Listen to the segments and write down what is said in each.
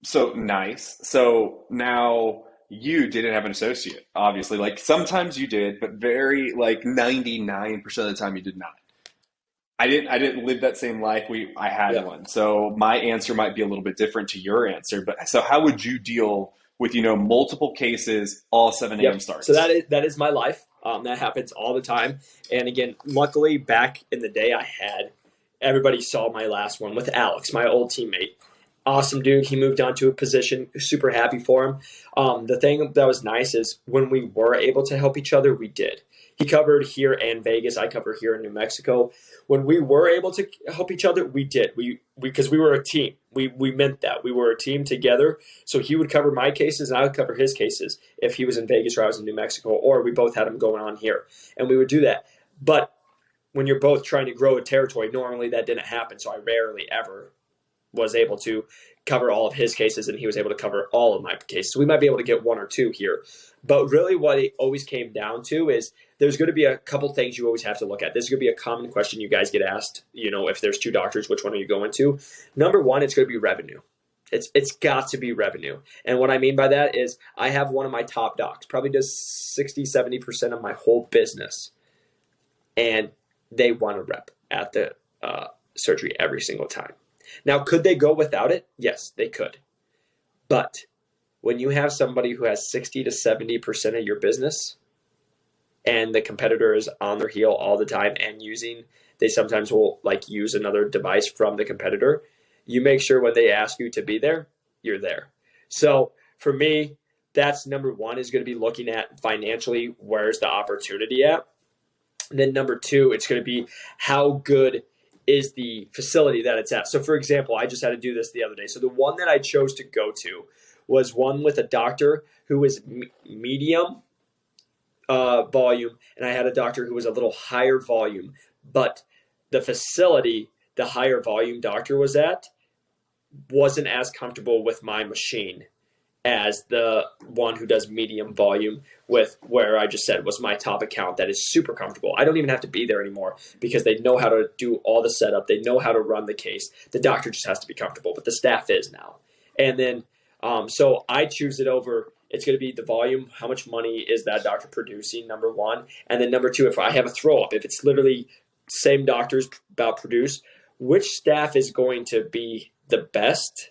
So nice. So now you didn't have an associate, obviously. Like sometimes you did, but very like 99% of the time you did not. I didn't live that same life. I had Yeah. one. So my answer might be a little bit different to your answer. But so how would you deal with, multiple cases, all 7 a.m. Yep. So starts? that is my life. That happens all the time. And again, luckily back in the day, I had everybody saw my last one with Alex, my old teammate. Awesome dude. He moved on to a position. Super happy for him. The thing that was nice is when we were able to help each other, we did. He covered here and Vegas. I cover here in New Mexico. When we were able to help each other, we did. We because we were a team. We meant that we were a team together. So he would cover my cases and I would cover his cases if he was in Vegas or I was in New Mexico, or we both had them going on here, and we would do that. But when you're both trying to grow a territory, normally that didn't happen. So I rarely ever was able to cover all of his cases and he was able to cover all of my cases. So we might be able to get one or two here. But really what it always came down to is there's going to be a couple things you always have to look at. This is going to be a common question you guys get asked, if there's two doctors, which one are you going to? Number one, it's going to be revenue. It's got to be revenue. And what I mean by that is I have one of my top docs, probably does 60-70% of my whole business. And they want a rep at the surgery every single time. Now, could they go without it? Yes, they could. But when you have somebody who has 60-70% of your business and the competitor is on their heel all the time and they sometimes will use another device from the competitor, you make sure when they ask you to be there, you're there. So for me, that's number one, is going to be looking at financially, where's the opportunity at? And then number two, it's going to be how good is the facility that it's at. So for example, I just had to do this the other day. So the one that I chose to go to was one with a doctor who was medium volume, and I had a doctor who was a little higher volume. But the facility the higher volume doctor was at wasn't as comfortable with my machine as the one who does medium volume, with where I just said was my top account that is super comfortable. I don't even have to be there anymore because they know how to do all the setup. They know how to run the case. The doctor just has to be comfortable, but the staff is now. And then, so I choose it over, it's going to be the volume. How much money is that doctor producing? Number one. And then number two, if I have a throw up, if it's literally same doctors about produce, which staff is going to be the best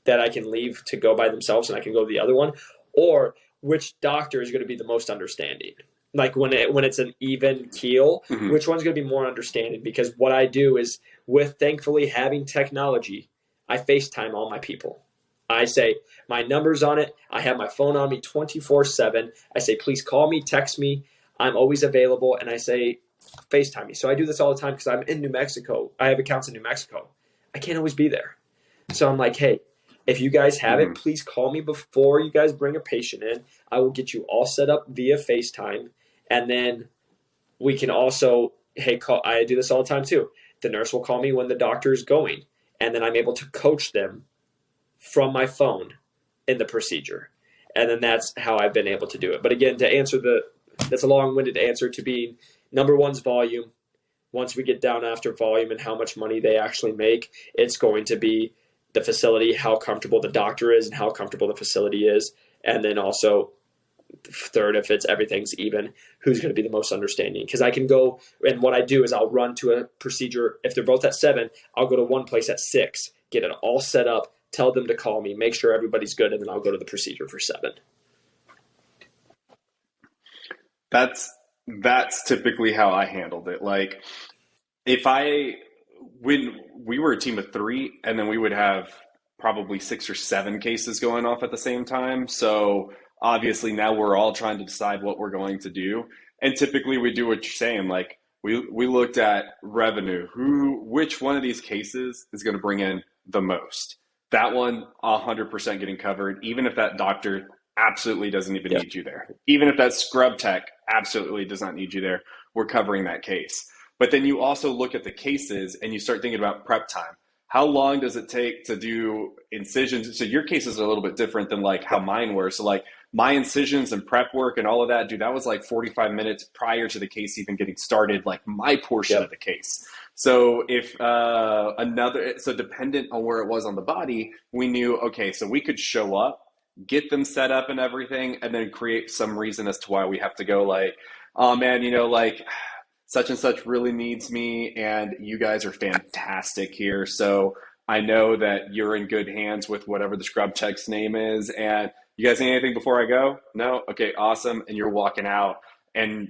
that I can leave to go by themselves and I can go to the other one, or which doctor is going to be the most understanding. Like when it's an even keel, Mm-hmm. which one's going to be more understanding? Because what I do is, with thankfully having technology, I FaceTime all my people. I say my number's on it. I have my phone on me 24/7. I say, please call me, text me. I'm always available. And I say, FaceTime me. So I do this all the time because I'm in New Mexico. I have accounts in New Mexico. I can't always be there. So I'm like, hey, if you guys have Mm-hmm. it, please call me before you guys bring a patient in. I will get you all set up via FaceTime. And then we can also, I do this all the time too. The nurse will call me when the doctor is going. And then I'm able to coach them from my phone in the procedure. And then that's how I've been able to do it. But again, that's a long-winded answer to being number one's volume. Once we get down after volume and how much money they actually make, it's going to be the facility, how comfortable the doctor is and how comfortable the facility is. And then also third, if everything's even, who's going to be the most understanding. Because I can go, and what I do is I'll run to a procedure. If they're both at 7, I'll go to one place at 6, get it all set up, tell them to call me, make sure everybody's good, and then I'll go to the procedure for 7. That's typically how I handled it. Like if I when we were a team of 3, and then we would have probably 6 or 7 cases going off at the same time. So obviously now we're all trying to decide what we're going to do. And typically we do what you're saying. Like we looked at revenue. Which one of these cases is going to bring in the most? That one 100% getting covered, even if that doctor absolutely doesn't even Yeah. need you there. Even if that scrub tech absolutely does not need you there, we're covering that case. But then you also look at the cases and you start thinking about prep time. How long does it take to do incisions? So your cases are a little bit different than like how mine were. So like my incisions and prep work and all of that, dude, that was like 45 minutes prior to the case even getting started, like my portion of the case. So if so dependent on where it was on the body, we knew, okay, so we could show up, get them set up and everything, and then create some reason as to why we have to go like, oh man, like such and such really needs me and you guys are fantastic here. So I know that you're in good hands with whatever the scrub tech's name is. And you guys need anything before I go? No? Okay, awesome. And you're walking out and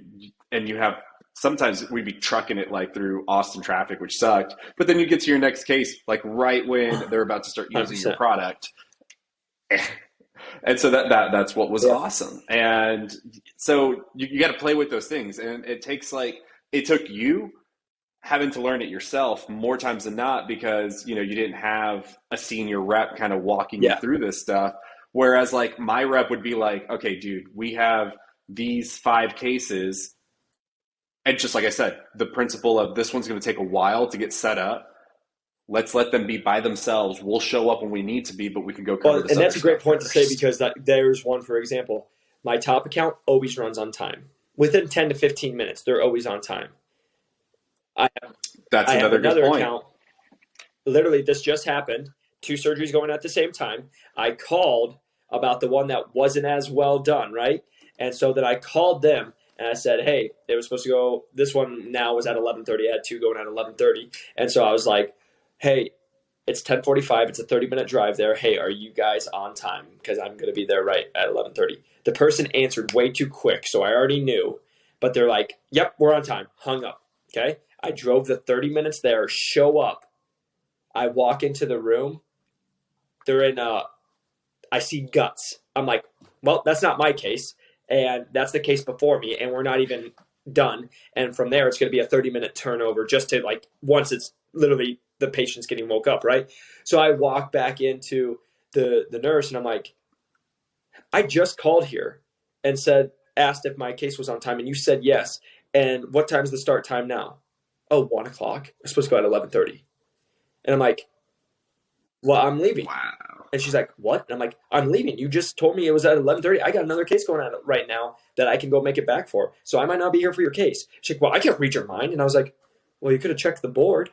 you have, sometimes we'd be trucking it like through Austin traffic, which sucked. But then you get to your next case, like right when they're about to start using 100%. your product. And so that's what was awesome. And so you got to play with those things. And it took you having to learn it yourself more times than not because, you didn't have a senior rep kind of walking you through this stuff. Whereas like my rep would be like, okay, dude, we have these 5 cases. And just like I said, the principle of this one's going to take a while to get set up. Let's let them be by themselves. We'll show up when we need to be, but we can go cover this. And that's a great point to say because there's one, for example, my top account always runs on time. Within 10 to 15 minutes, they're always on time. I have another account. Literally, this just happened. 2 surgeries going at the same time. I called about the one that wasn't as well done, right? And so then I called them and I said, hey, they were supposed to go. This one now was at 11:30. I had 2 going at 11:30. And so I was like, hey, it's 10:45. It's a 30-minute drive there. Hey, are you guys on time? Because I'm going to be there right at 11:30. The person answered way too quick, so I already knew. But they're like, yep, we're on time. Hung up, okay? I drove the 30 minutes there, show up. I walk into the room. They're in, I see guts. I'm like, well, that's not my case. And that's the case before me, and we're not even done. And from there, it's going to be a 30-minute turnover just to like, once it's literally the patient's getting woke up, right? So I walk back into the nurse, and I'm like, I just called here and asked if my case was on time, and you said yes. And what time's the start time now? Oh, 1 o'clock. I'm supposed to go at 11:30. And I'm like, well, I'm leaving. Wow. And she's like, what? And I'm like, I'm leaving. You just told me it was at 11:30. I got another case going on right now that I can go make it back for. So I might not be here for your case. She's like, well, I can't read your mind. And I was like, well, you could have checked the board.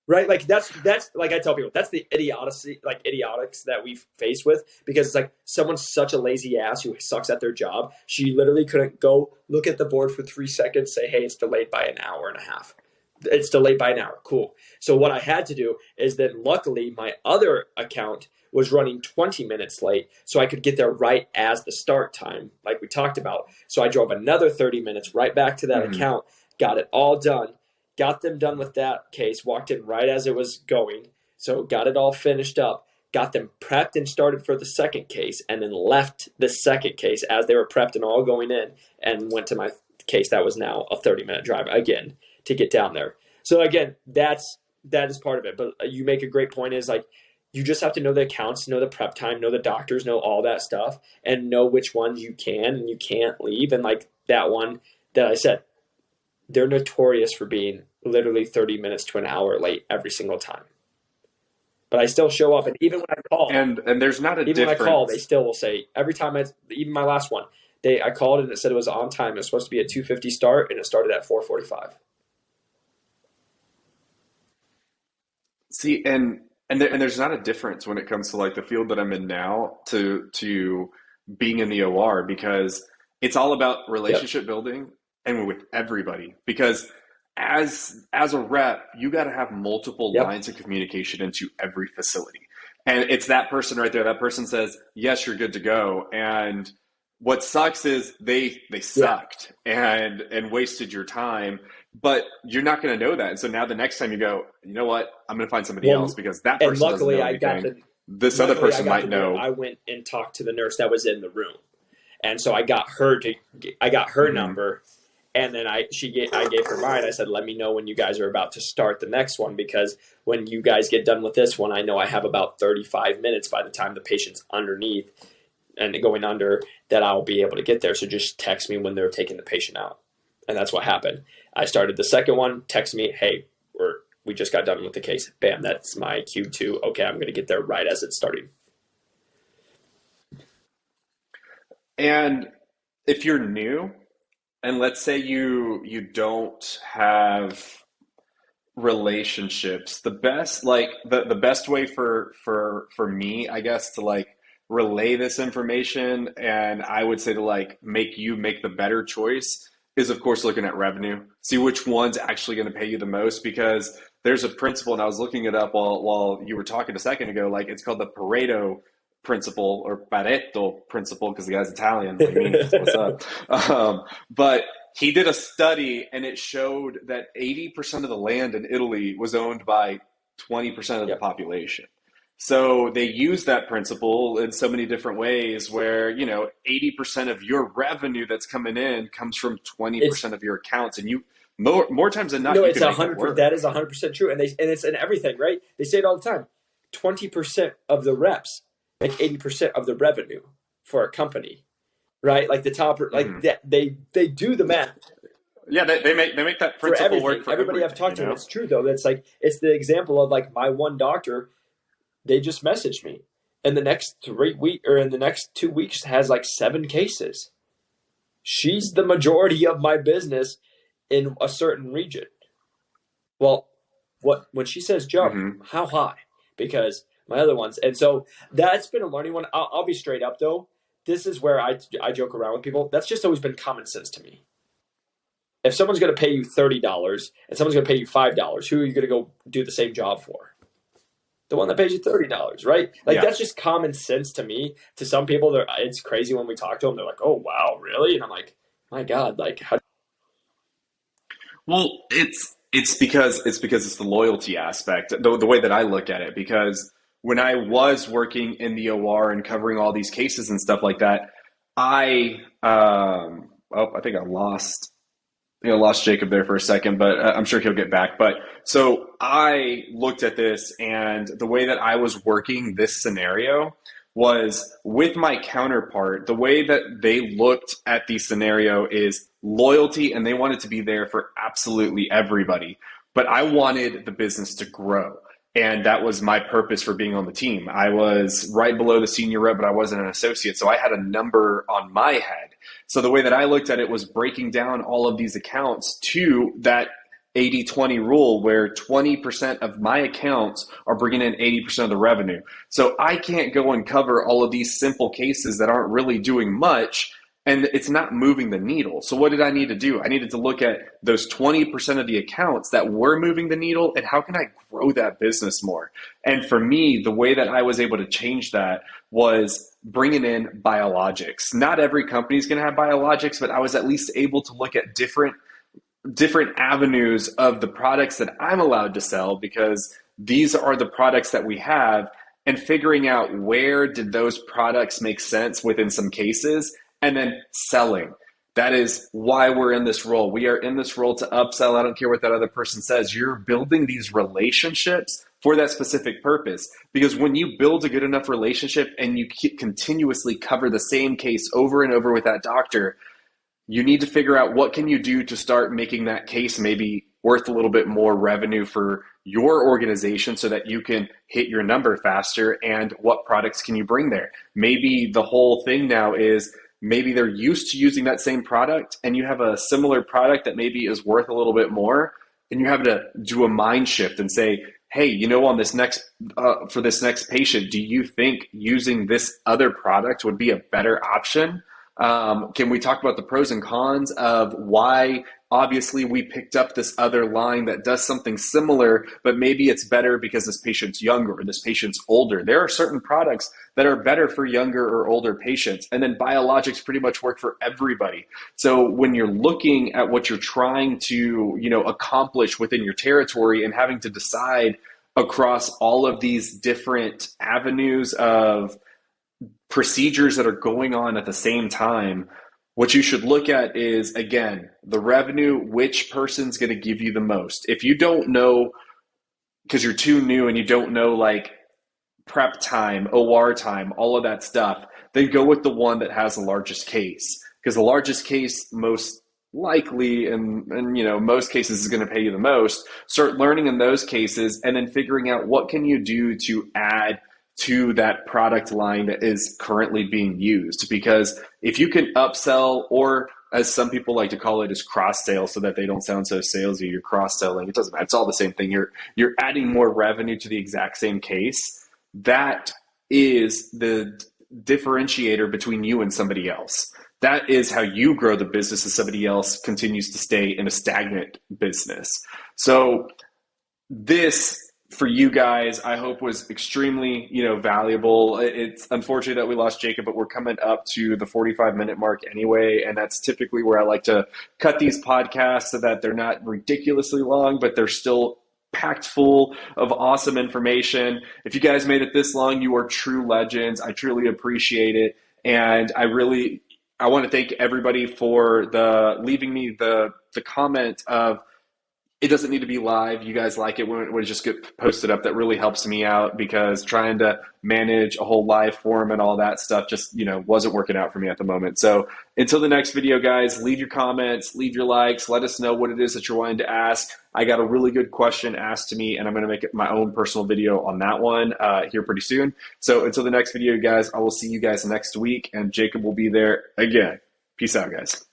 Right? Like that's like I tell people, that's the idiotics that we face with because it's like someone's such a lazy ass who sucks at their job. She literally couldn't go look at the board for 3 seconds, say, hey, it's delayed by an hour and a half. It's delayed by an hour. Cool. So what I had to do is then luckily my other account was running 20 minutes late so I could get there right as the start time, like we talked about. So I drove another 30 minutes right back to that account, got it all done. Got them done with that case, walked in right as it was going. So got it all finished up, got them prepped and started for the second case, and then left the second case as they were prepped and all going in and went to my case that was now a 30-minute drive again to get down there. So again, that is part of it. But you make a great point is like you just have to know the accounts, know the prep time, know the doctors, know all that stuff, and know which ones you can and you can't leave. And like that one that I said, they're notorious for being literally 30 minutes to an hour late every single time. But I still show up, and even when I call, and there's not a even difference. when I call, they still will say every time. Even my last one, I called and it said it was on time. It was supposed to be a 2:50 start, and it started at 4:45. See, and there's not a difference when it comes to like the field that I'm in now to being in the OR because it's all about relationship building and with everybody because as a rep, you got to have multiple lines of communication into every facility. And it's that person right there. That person says, yes, you're good to go. And what sucks is they sucked and wasted your time, but you're not going to know that. And so now the next time you go, you know what, I'm going to find somebody else because that person doesn't know anything. This other person might know. I went and talked to the nurse that was in the room. And so I got her number. And then I gave her mine. I said, let me know when you guys are about to start the next one because when you guys get done with this one, I know I have about 35 minutes by the time the patient's underneath and going under that I'll be able to get there. So just text me when they're taking the patient out. And that's what happened. I started the second one, text me, hey, we just got done with the case. Bam, that's my cue to, okay, I'm going to get there right as it's starting. And if you're new, and let's say you don't have relationships, the best like the best way for me, I guess, to like relay this information, and I would say to like make you make the better choice, is of course looking at revenue, see which one's actually going to pay you the most. Because there's a principle, and I was looking it up while you were talking a second ago, like it's called the Pareto principle, or Pareto principle, because the guy's Italian. What do you mean? What's up? But he did a study, and it showed that 80% of the land in Italy was owned by 20% of the Yep. population. So they use that principle in so many different ways, where, 80% of your revenue that's coming in comes from It's 20% of your accounts. And you, more times than not, no, you it's can make that 100%. work. That is 100% true, and it's in everything, right? They say it all the time. 20% of the reps make 80% of the revenue for a company, right? Like the top, like Mhm. that, they do the math Yeah, they make that for principle everything. work for Everybody I've everything, talked to, it's true though. That's like it's the example of like my one doctor. They just messaged me, in the next 3 week or in the next 2 weeks has like 7 cases. She's the majority of my business in a certain region. Well, what when she says jump, hmm how high? Because my other ones, and so that's been a learning one. I'll be straight up though. This is where I joke around with people. That's just always been common sense to me. If someone's going to pay you $30 and someone's going to pay you $5, who are you going to go do the same job for? The one that pays you $30, right? Like Yeah. that's just common sense to me. To some people, it's crazy when we talk to them. They're like, "Oh wow, really?" And I'm like, "My God, like how?" Well, it's because it's the loyalty aspect, the way that I look at it. Because when I was working in the OR and covering all these cases and stuff like that, I think I lost Jacob there for a second, but I'm sure he'll get back. But so I looked at this, and the way that I was working this scenario was with my counterpart. The way that they looked at the scenario is loyalty, and they wanted to be there for absolutely everybody. But I wanted the business to grow. And that was my purpose for being on the team. I was right below the senior rep, but I wasn't an associate. So I had a number on my head. So the way that I looked at it was breaking down all of these accounts to that 80-20 rule, where 20% of my accounts are bringing in 80% of the revenue. So I can't go and cover all of these simple cases that aren't really doing much, and it's not moving the needle. So what did I need to do? I needed to look at those 20% of the accounts that were moving the needle, and how can I grow that business more? And for me, the way that I was able to change that was bringing in biologics. Not every company is going to have biologics, but I was at least able to look at different avenues of the products that I'm allowed to sell, because these are the products that we have, and figuring out where did those products make sense within some cases, and then selling. That is why we're in this role. We are in this role to upsell. I don't care what that other person says. You're building these relationships for that specific purpose. Because when you build a good enough relationship and you continuously cover the same case over and over with that doctor, you need to figure out what can you do to start making that case maybe worth a little bit more revenue for your organization, so that you can hit your number faster. And what products can you bring there? Maybe the whole thing now is, maybe they're used to using that same product, and you have a similar product that maybe is worth a little bit more, and you have to do a mind shift and say, hey, on this next for this next patient, do you think using this other product would be a better option? Can we talk about the pros and cons of why obviously we picked up this other line that does something similar, but maybe it's better because this patient's younger or this patient's older? There are certain products that are better for younger or older patients, and then biologics pretty much work for everybody. So when you're looking at what you're trying to, accomplish within your territory, and having to decide across all of these different avenues of procedures that are going on at the same time, what you should look at is, again, the revenue, which person's going to give you the most. If you don't know, because you're too new and you don't know like prep time, OR time, all of that stuff, then go with the one that has the largest case. Because the largest case most likely, and most cases, is going to pay you the most. Start learning in those cases, and then figuring out what can you do to add to that product line that is currently being used. Because if you can upsell, or as some people like to call it, is cross sale, so that they don't sound so salesy, you're cross selling. It doesn't matter. It's all the same thing. You're adding more revenue to the exact same case. That is the differentiator between you and somebody else. That is how you grow the business, as somebody else continues to stay in a stagnant business. So this, for you guys, I hope was extremely, valuable. It's unfortunate that we lost Jacob, but we're coming up to the 45-minute mark anyway, and that's typically where I like to cut these podcasts so that they're not ridiculously long, but they're still packed full of awesome information. If you guys made it this long, you are true legends. I truly appreciate it, and I want to thank everybody for leaving me the comment of, it doesn't need to be live. You guys like it when it just get posted up. That really helps me out, because trying to manage a whole live forum and all that stuff just, wasn't working out for me at the moment. So until the next video, guys, leave your comments, leave your likes, let us know what it is that you're wanting to ask. I got a really good question asked to me, and I'm going to make my own personal video on that one here pretty soon. So until the next video, guys, I will see you guys next week, and Jacob will be there again. Peace out, guys.